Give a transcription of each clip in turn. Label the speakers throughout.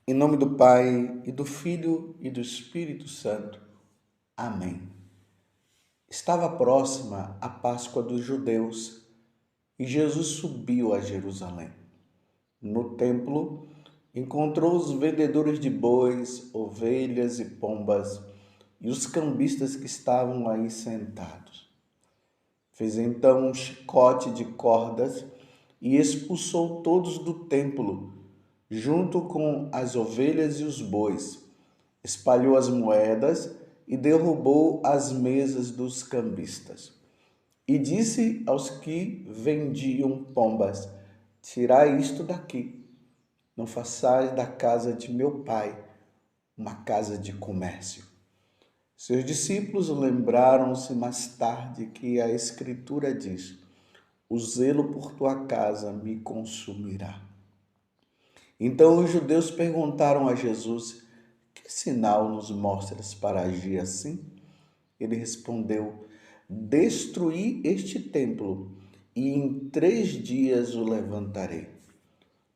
Speaker 1: Em nome do Pai, e do Filho, e do Espírito Santo. Amém. Estava próxima a Páscoa dos judeus e Jesus subiu a Jerusalém. No templo, encontrou os vendedores de bois, ovelhas e pombas e os cambistas que estavam aí sentados. Fez então um chicote de cordas e expulsou todos do templo, junto com as ovelhas e os bois. Espalhou as moedas e derrubou as mesas dos cambistas. E disse aos que vendiam pombas: Tirai isto daqui, não façais da casa de meu pai uma casa de comércio. Seus discípulos lembraram-se mais tarde que a Escritura diz: O zelo por tua casa me consumirá. Então os judeus perguntaram a Jesus: Que sinal nos mostras para agir assim? Ele respondeu: Destruí este templo e em 3 dias o levantarei.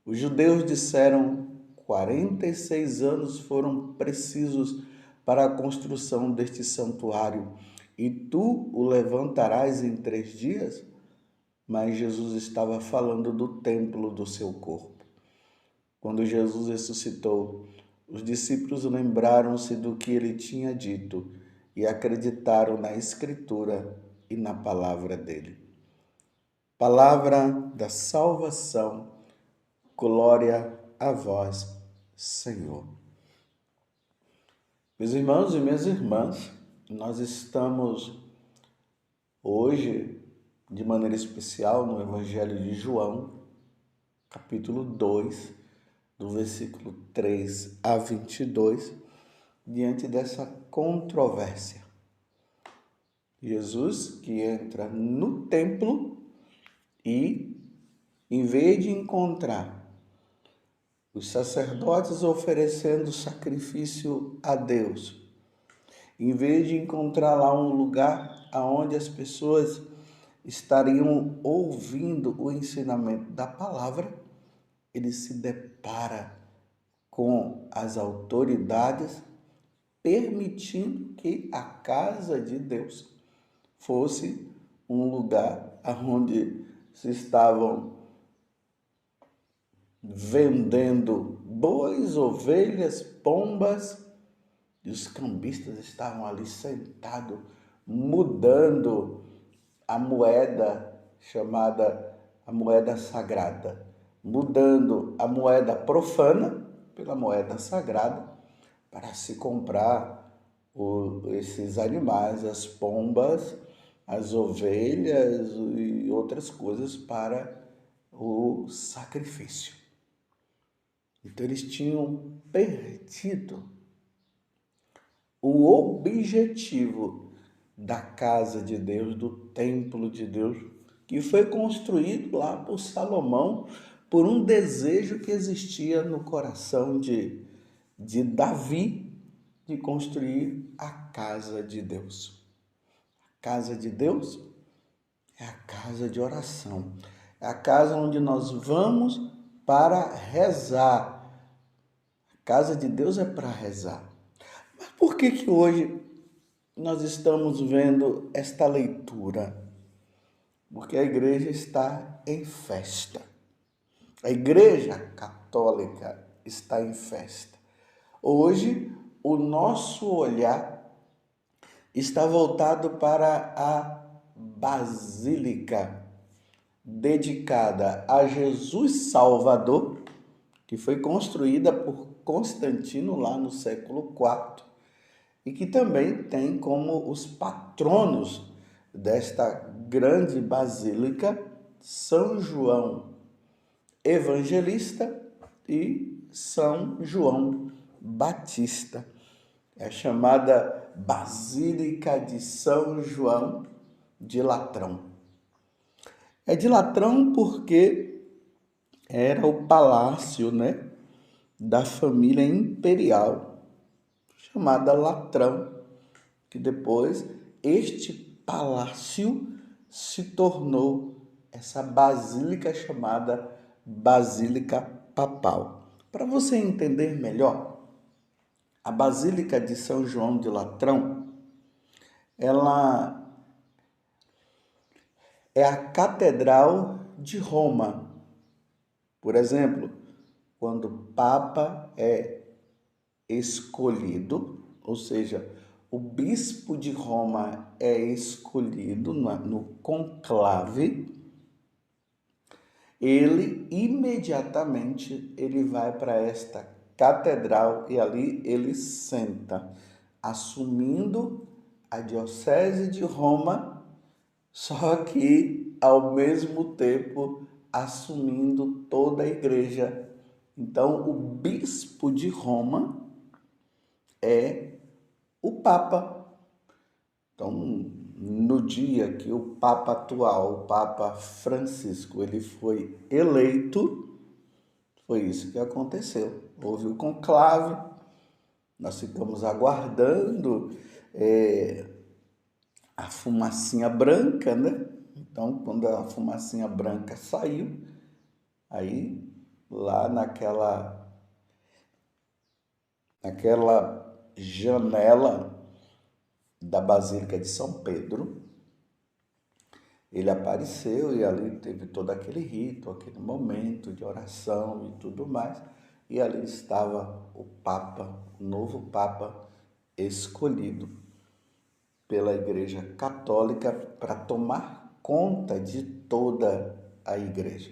Speaker 1: Os judeus disseram: 46 anos foram precisos para a construção deste santuário e tu o levantarás em 3 dias? Mas Jesus estava falando do templo do seu corpo. Quando Jesus ressuscitou, os discípulos lembraram-se do que ele tinha dito e acreditaram na Escritura e na palavra dele. Palavra da salvação, glória a vós, Senhor. Meus irmãos e minhas irmãs, nós estamos hoje, de maneira especial, no Evangelho de João, capítulo 2, do versículo 3 a 22, diante dessa controvérsia. Jesus que entra no templo e, em vez de encontrar os sacerdotes oferecendo sacrifício a Deus, em vez de encontrar lá um lugar onde as pessoas estariam ouvindo o ensinamento da palavra, ele se depara com as autoridades, permitindo que a casa de Deus fosse um lugar onde se estavam vendendo bois, ovelhas, pombas, e os cambistas estavam ali sentados, mudando a moeda chamada a moeda sagrada, mudando a moeda profana pela moeda sagrada para se comprar esses animais, as pombas, as ovelhas e outras coisas para o sacrifício. Então eles tinham perdido o objetivo da casa de Deus, do templo de Deus, que foi construído lá por Salomão, por um desejo que existia no coração de Davi de construir a casa de Deus. A casa de Deus é a casa de oração, é a casa onde nós vamos para rezar. A casa de Deus é para rezar. Mas por que hoje nós estamos vendo esta leitura? Porque a igreja está em festa. A igreja católica está em festa. Hoje, o nosso olhar está voltado para a basílica dedicada a Jesus Salvador, que foi construída por Constantino lá no século IV e que também tem como os patronos desta grande basílica São João Evangelista e São João Batista. É chamada Basílica de São João de Latrão. É de Latrão porque era o palácio, da família imperial, chamada Latrão, que depois este palácio se tornou essa basílica chamada Basílica Papal. Para você entender melhor, a Basílica de São João de Latrão, ela é a Catedral de Roma. Por exemplo, quando o Papa é escolhido, ou seja, o bispo de Roma é escolhido no conclave, ele imediatamente ele vai para esta catedral e ali ele senta, assumindo a diocese de Roma, só que ao mesmo tempo assumindo toda a igreja. Então, o bispo de Roma é o Papa. Então, no dia que o Papa atual, o Papa Francisco, ele foi eleito, foi isso que aconteceu. Houve o conclave, nós ficamos aguardando a fumacinha branca, né? Então, quando a fumacinha branca saiu, aí lá naquela janela da Basílica de São Pedro, ele apareceu e ali teve todo aquele rito, aquele momento de oração e tudo mais. E ali estava o Papa, o novo Papa escolhido pela Igreja Católica para tomar conta de toda a Igreja.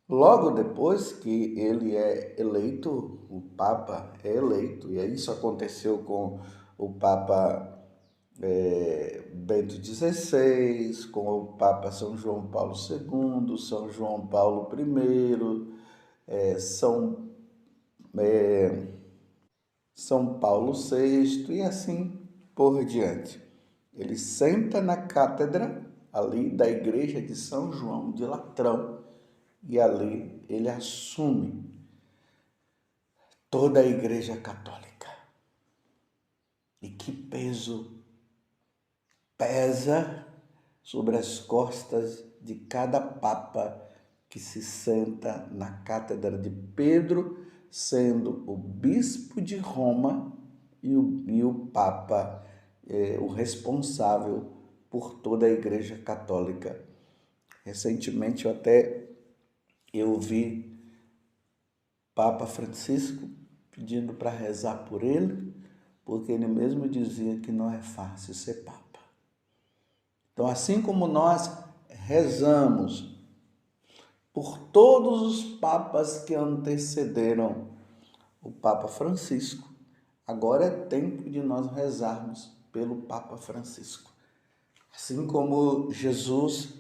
Speaker 1: Logo depois que ele é eleito, o Papa é eleito, e isso aconteceu com o Papa Bento XVI, com o Papa São João Paulo II, São João Paulo I, São Paulo VI e assim por diante. Ele senta na cátedra ali da igreja de São João de Latrão e ali ele assume toda a igreja católica. E que peso pesa sobre as costas de cada papa que se senta na cátedra de Pedro, sendo o bispo de Roma e o papa, o responsável por toda a Igreja Católica. Recentemente eu vi Papa Francisco pedindo para rezar por ele, porque ele mesmo dizia que não é fácil ser papa. Então, assim como nós rezamos por todos os papas que antecederam o Papa Francisco, agora é tempo de nós rezarmos pelo Papa Francisco. Assim como Jesus,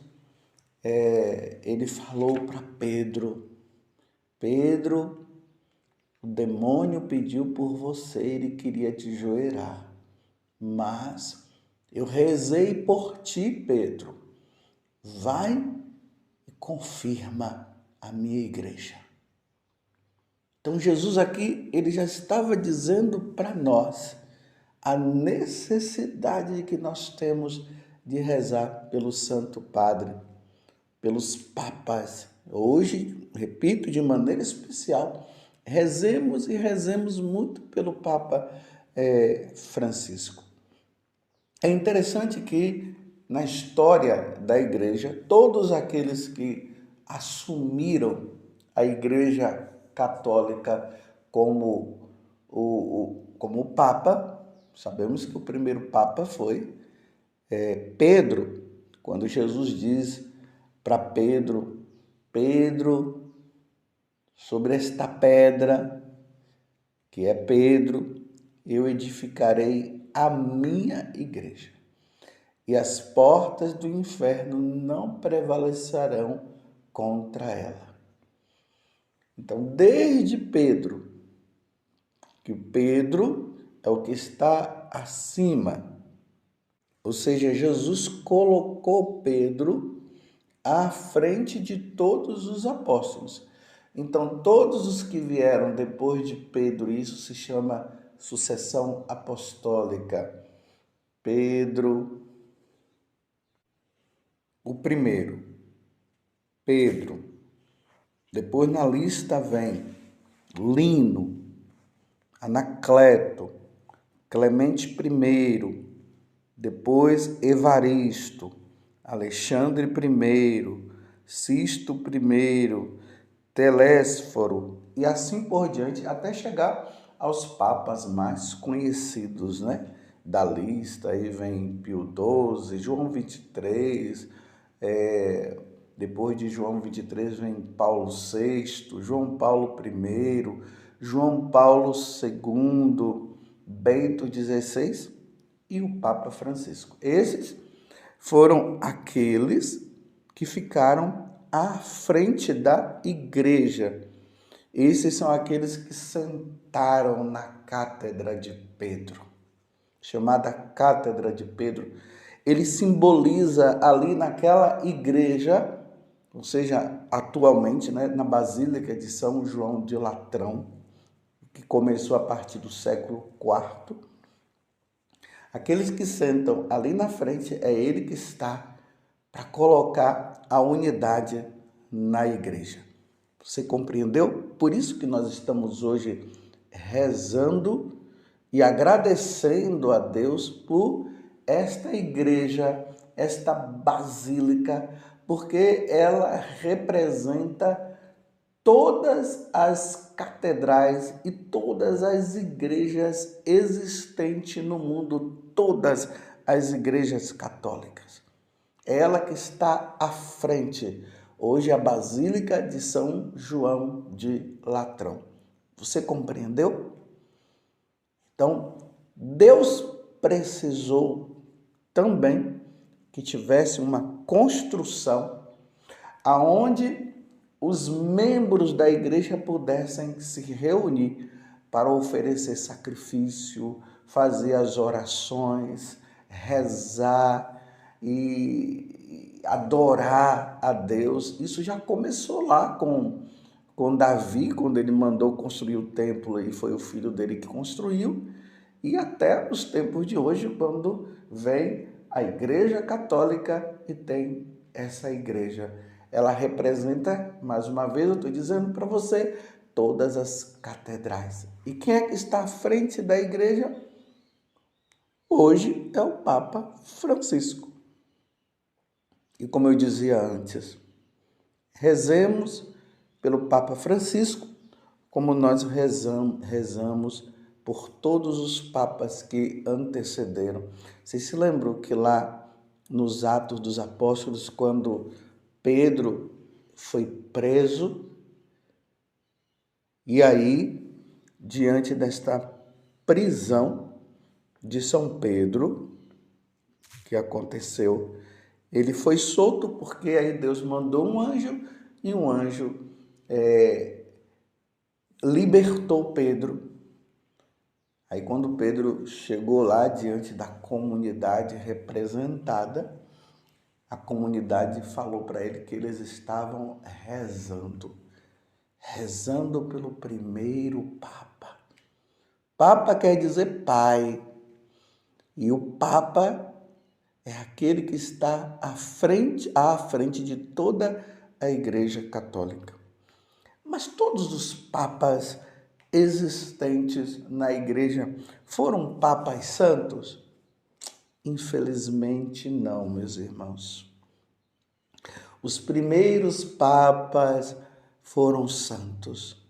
Speaker 1: ele falou para Pedro, Pedro, o demônio pediu por você, ele queria te joelhar, mas eu rezei por ti, Pedro. Vai e confirma a minha igreja. Então Jesus aqui, ele já estava dizendo para nós a necessidade que nós temos de rezar pelo Santo Padre, pelos papas. Hoje, repito, de maneira especial, rezemos e rezemos muito pelo Papa Francisco. É interessante que na história da igreja, todos aqueles que assumiram a Igreja Católica como o Papa, sabemos que o primeiro Papa foi Pedro, quando Jesus diz para Pedro, Pedro, sobre esta pedra, que é Pedro, eu edificarei a minha igreja. E as portas do inferno não prevalecerão contra ela. Então, desde Pedro, que Pedro é o que está acima, ou seja, Jesus colocou Pedro à frente de todos os apóstolos. Então, todos os que vieram depois de Pedro, isso se chama sucessão apostólica. Pedro, o primeiro, Pedro. Depois na lista vem Lino, Anacleto, Clemente I, depois Evaristo, Alexandre I, Sisto I, Telésforo e assim por diante, até chegar aos papas mais conhecidos, né? Da lista. Aí vem Pio XII, João XXIII, depois de João XXIII vem Paulo VI, João Paulo I, João Paulo II, Bento XVI e o Papa Francisco. Esses foram aqueles que ficaram à frente da igreja. Esses são aqueles que sentaram na cátedra de Pedro, chamada Cátedra de Pedro. Ele simboliza ali naquela igreja, ou seja, atualmente, né, na Basílica de São João de Latrão, que começou a partir do século IV. Aqueles que sentam ali na frente, é ele que está para colocar a unidade na igreja. Você compreendeu? Por isso que nós estamos hoje rezando e agradecendo a Deus por esta igreja, esta basílica, porque ela representa todas as catedrais e todas as igrejas existentes no mundo, todas as igrejas católicas. Ela que está à frente. Hoje a Basílica de São João de Latrão. Você compreendeu? Então, Deus precisou também que tivesse uma construção aonde os membros da igreja pudessem se reunir para oferecer sacrifício, fazer as orações, rezar e adorar a Deus. Isso já começou lá com Davi, quando ele mandou construir o templo, e foi o filho dele que construiu, e até os tempos de hoje, quando vem a Igreja Católica e tem essa igreja. Ela representa, mais uma vez eu estou dizendo para você, todas as catedrais. E quem é que está à frente da igreja? Hoje é o Papa Francisco. E como eu dizia antes, rezemos pelo Papa Francisco, como nós rezamos por todos os papas que antecederam. Vocês se lembram que lá nos Atos dos Apóstolos, quando Pedro foi preso, e aí, diante desta prisão de São Pedro, que aconteceu, ele foi solto porque aí Deus mandou um anjo, e um anjo libertou Pedro. Aí quando Pedro chegou lá diante da comunidade representada, a comunidade falou para ele que eles estavam rezando pelo primeiro Papa. Papa quer dizer pai, e o Papa é aquele que está à frente de toda a Igreja Católica. Mas todos os papas existentes na Igreja foram papas santos? Infelizmente não, meus irmãos. Os primeiros papas foram santos.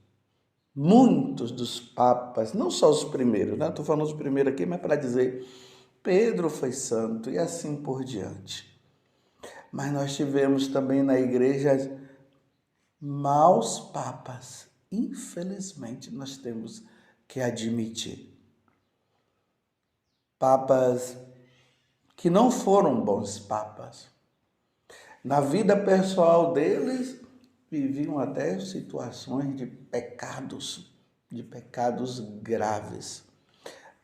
Speaker 1: Muitos dos papas, não só os primeiros, né? Estou falando os primeiros aqui, mas para dizer, Pedro foi santo e assim por diante. Mas nós tivemos também na igreja maus papas. Infelizmente, nós temos que admitir. Papas que não foram bons papas. Na vida pessoal deles, viviam até situações de pecados graves.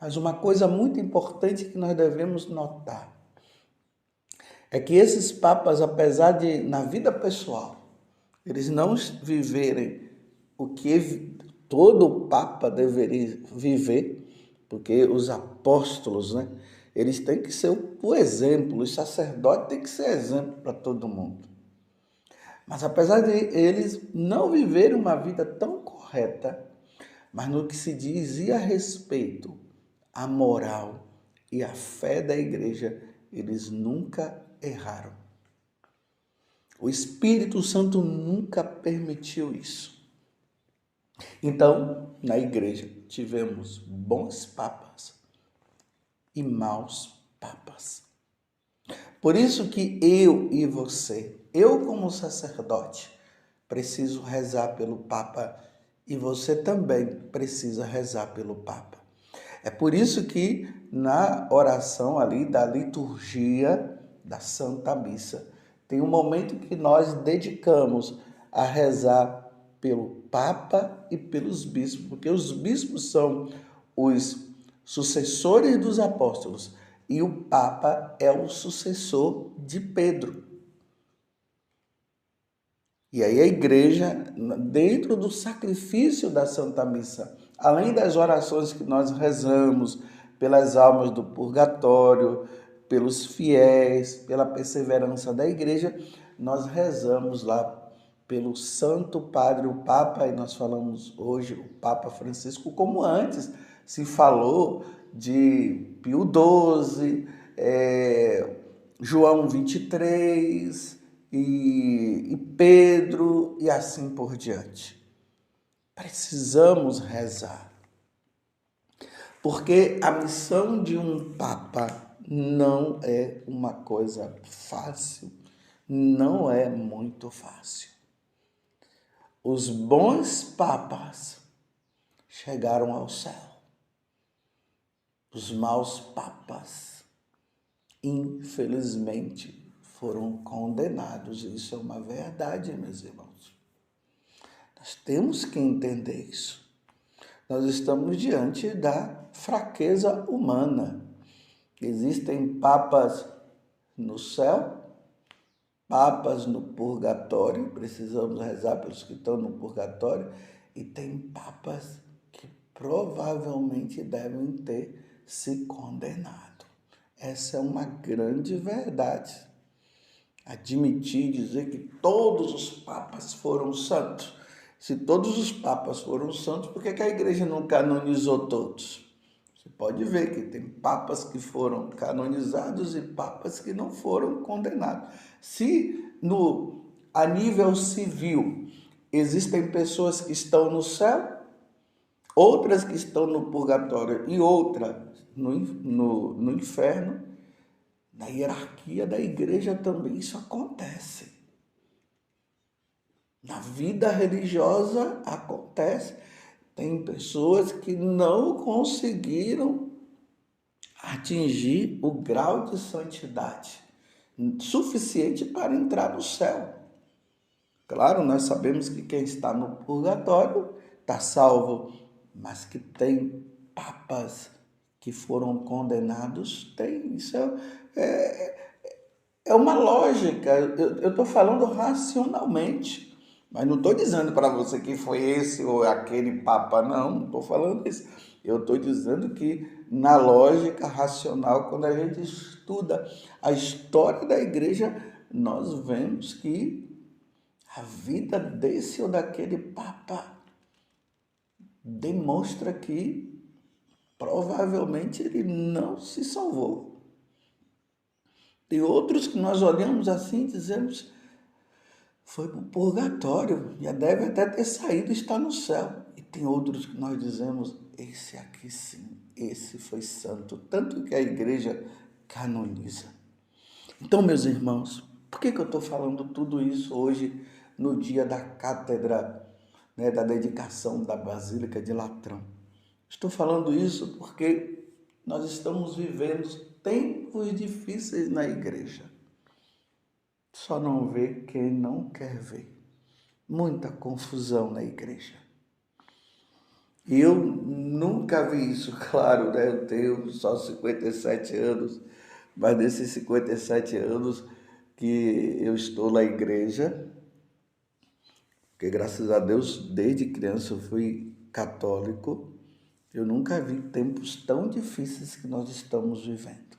Speaker 1: Mas uma coisa muito importante que nós devemos notar é que esses papas, apesar de, na vida pessoal, eles não viverem o que todo papa deveria viver, porque os apóstolos, né, eles têm que ser o exemplo, os sacerdotes têm que ser exemplo para todo mundo. Mas apesar de eles não viverem uma vida tão correta, mas no que se dizia a respeito à moral e à fé da igreja, eles nunca erraram. O Espírito Santo nunca permitiu isso. Então, na igreja, tivemos bons papas e maus papas. Por isso que eu e você, eu como sacerdote, preciso rezar pelo Papa e você também precisa rezar pelo Papa. É por isso que na oração ali da liturgia da Santa Missa, tem um momento que nós dedicamos a rezar pelo Papa e pelos bispos, porque os bispos são os sucessores dos apóstolos e o Papa é o sucessor de Pedro. E aí a igreja, dentro do sacrifício da Santa Missa, além das orações que nós rezamos pelas almas do purgatório, pelos fiéis, pela perseverança da igreja, nós rezamos lá pelo Santo Padre, o Papa, e nós falamos hoje o Papa Francisco, como antes se falou de Pio XII, João 23 e Pedro e assim por diante. Precisamos rezar, porque a missão de um Papa não é uma coisa fácil, não é muito fácil. Os bons papas chegaram ao céu. Os maus papas, infelizmente, foram condenados. Isso é uma verdade, meus irmãos. Nós temos que entender isso. Nós estamos diante da fraqueza humana. Existem papas no céu, papas no purgatório, precisamos rezar pelos que estão no purgatório, e tem papas que provavelmente devem ter se condenado. Essa é uma grande verdade. Admitir, dizer que todos os papas foram santos. Se todos os papas foram santos, por que a igreja não canonizou todos? Você pode ver que tem papas que foram canonizados e papas que não foram condenados. Se a nível civil existem pessoas que estão no céu, outras que estão no purgatório e outras no inferno, na hierarquia da igreja também isso acontece. Na vida religiosa acontece. Tem pessoas que não conseguiram atingir o grau de santidade suficiente para entrar no céu. Claro, nós sabemos que quem está no purgatório está salvo, mas que tem papas que foram condenados, tem. Isso é uma lógica. Eu estou falando racionalmente, mas não estou dizendo para você que foi esse ou aquele papa, não estou falando isso. Eu estou dizendo que na lógica racional, quando a gente estuda a história da igreja, nós vemos que a vida desse ou daquele papa demonstra que provavelmente ele não se salvou. Tem outros que nós olhamos assim e dizemos, foi para o purgatório, já deve até ter saído e está no céu. E tem outros que nós dizemos, esse aqui sim, esse foi santo, tanto que a igreja canoniza. Então, meus irmãos, por que eu estou falando tudo isso hoje, no dia da cátedra, da dedicação da Basílica de Latrão? Estou falando isso porque nós estamos vivendo tempos difíceis na igreja. Só não vê quem não quer ver. Muita confusão na igreja. E eu nunca vi isso, claro, eu tenho só 57 anos, mas nesses 57 anos que eu estou na igreja, porque graças a Deus, desde criança eu fui católico, eu nunca vi tempos tão difíceis que nós estamos vivendo.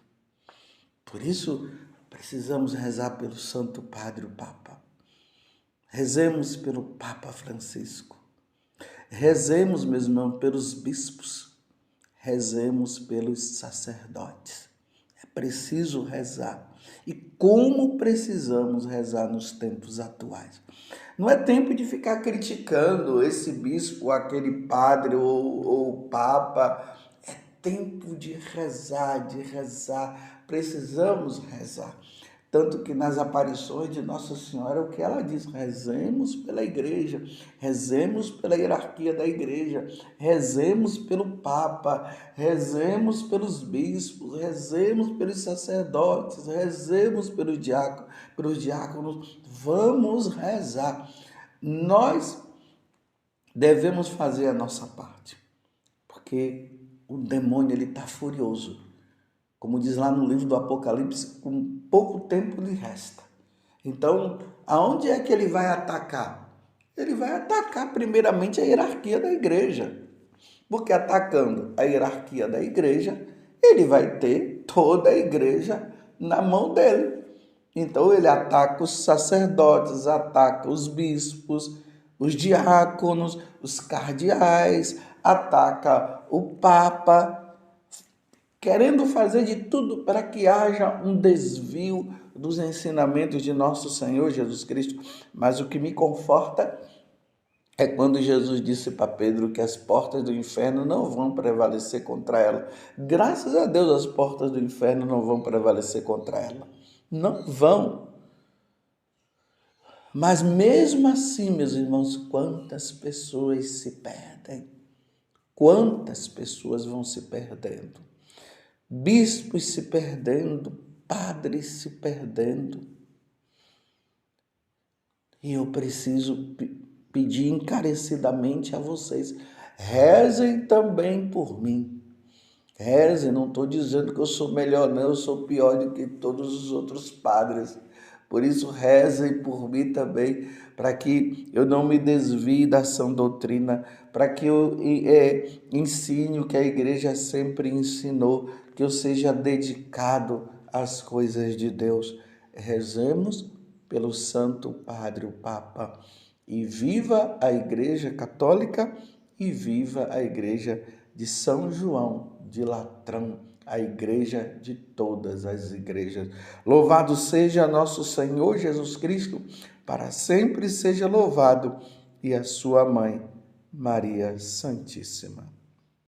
Speaker 1: Por isso, precisamos rezar pelo Santo Padre, o Papa. Rezemos pelo Papa Francisco. Rezemos, meus irmãos, pelos bispos, rezemos pelos sacerdotes. É preciso rezar. E como precisamos rezar nos tempos atuais. Não é tempo de ficar criticando esse bispo, aquele padre ou papa. É tempo de rezar, de rezar. Precisamos rezar. Tanto que nas aparições de Nossa Senhora, o que ela diz? Rezemos pela igreja, rezemos pela hierarquia da igreja, rezemos pelo Papa, rezemos pelos bispos, rezemos pelos sacerdotes, rezemos pelos diáconos. Vamos rezar. Nós devemos fazer a nossa parte, porque o demônio está furioso. Como diz lá no livro do Apocalipse, com pouco tempo lhe resta. Então, aonde é que ele vai atacar? Ele vai atacar primeiramente a hierarquia da igreja. Porque atacando a hierarquia da igreja, ele vai ter toda a igreja na mão dele. Então, ele ataca os sacerdotes, ataca os bispos, os diáconos, os cardeais, ataca o Papa, querendo fazer de tudo para que haja um desvio dos ensinamentos de nosso Senhor Jesus Cristo. Mas o que me conforta é quando Jesus disse para Pedro que as portas do inferno não vão prevalecer contra ela. Graças a Deus, as portas do inferno não vão prevalecer contra ela. Não vão. Mas mesmo assim, meus irmãos, quantas pessoas se perdem? Quantas pessoas vão se perdendo? Bispos se perdendo, padres se perdendo. E eu preciso pedir encarecidamente a vocês, rezem também por mim. Rezem, não estou dizendo que eu sou melhor, não, eu sou pior do que todos os outros padres. Por isso, rezem por mim também, para que eu não me desvie da sã doutrina, para que eu ensine o que a igreja sempre ensinou, que eu seja dedicado às coisas de Deus. Rezemos pelo Santo Padre, o Papa, e viva a Igreja Católica e viva a Igreja de São João de Latrão, a igreja de todas as igrejas. Louvado seja nosso Senhor Jesus Cristo, para sempre seja louvado, e a sua mãe, Maria Santíssima.